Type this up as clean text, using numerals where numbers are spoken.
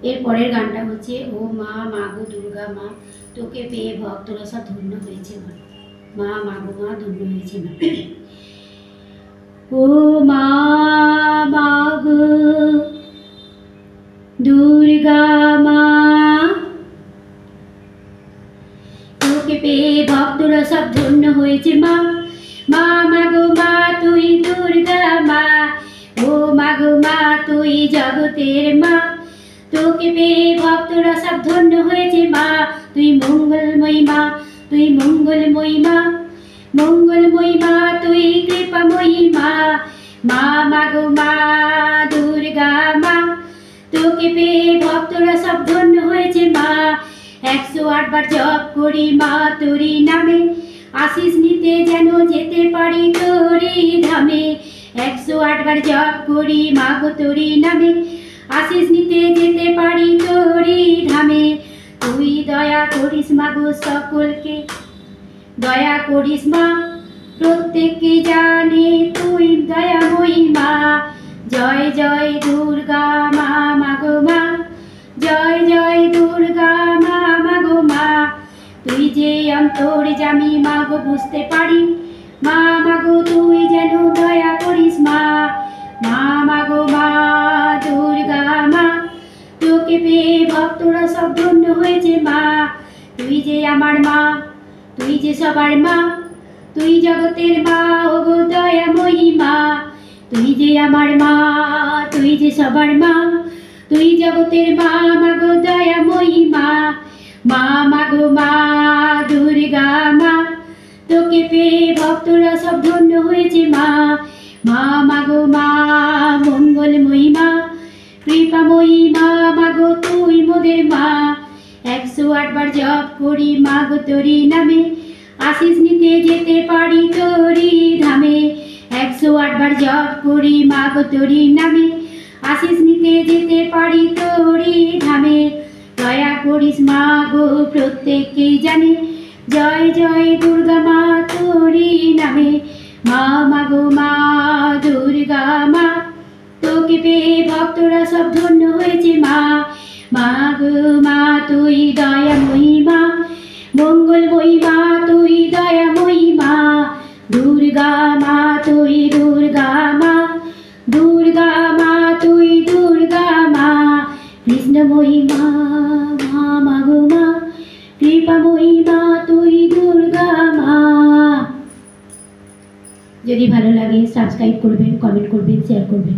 এর পরের গানটা হচ্ছে ও মা মাগো দুর্গা মা, তোকে পেয়ে ভক্তরা সব ধন্য হয়েছে মা, মা মাগো মা ধন্য হয়েছে মা। ও মা মাগো দুর্গা মা, তোকে পেয়ে ভক্তরা সব ধন্য হয়েছে মা, মা মাগো মা তুই দুর্গা মা, ও মাগো মা তুই জগতের মা, তোকে পেয়ে ভক্তরা সব ধন্য হয়েছে মা, তুই মঙ্গলময়ী মা, তুই মঙ্গলময়ী মা, মঙ্গলময়ী মা তুই কৃপাময়ী মা, মা মাগো মা দুর্গা মা, তোকে পেয়ে ভক্তরা সব ধন্য হয়েছে মা। 108 বার জপ করি মা তোরি নামে, আশিস নিতে যেন যেতে পারি তোরি ধামে। 108 বার জপ করি মা গো তোরি নামে, আশিস নিতে যেতে পারি তোরি ধামে। তুই দয়া করিস মা গো সকলকে, দয়া করিস মা প্রত্যেককে জানে তুই দয়াময়ী মা। জয় জয় দুর্গা মা মাগো মা, জয় জয় দুর্গা মা মাগো মা, তুই যে অন্তর্যামী মা গো বুঝতে পারি, মা মাগো তুই যেন দয়া করিস মা, মা মাগো মা দুর্গা মা, তোকে পেয়ে ভক্তরা সব ধন্য হয়েছে মা। তুই যে আমার মা, তুই যে সবার মা, তুই জগতের মা ও গো দয়াময়ী মা, তুই যে আমার মা, তুই যে সবার মা, তুই জগতের মা মাগো দয়াময়ী মা, মা মাগো মা দুর্গা মা, তোকে পেয়ে ভক্তরা সব ধন্য হয়েছে মা, মা মাগো মা মঙ্গলময়ী মা, কৃপাময়ী মা মাগো তুই মোদের মা। 108 বার জপ করি মা গো তোরি নামে, আশিস নিতে যেতে পারি তোরি ধামে। 108 বার জপ করি মা গো তোরি নামে, আশিস নিতে যেতে পারি তোরি ধামে। দয়া করিস মা গো প্রত্যেককেই জানে, জয় জয় দুর্গা মা তোরি নামে, মা মাগো মা দুর্গা মা, তোকে পেয়ে ভক্তরা সব ধন্য হয়েছে মা, মা গো মা তুই দয়াময়ী মা, মঙ্গলময়ী মা তুই দয়াময়ী মা, দুর্গা মা তুই দুর্গা মা, দুর্গা মা তুই দুর্গা মা, কৃষ্ণময়ী মা, মা মাগো মা, কৃপাময়ী মা তুই দুর্গা মা। যদি ভালো লাগে সাবস্ক্রাইব করবেন, কমেন্ট করবেন, শেয়ার করবেন।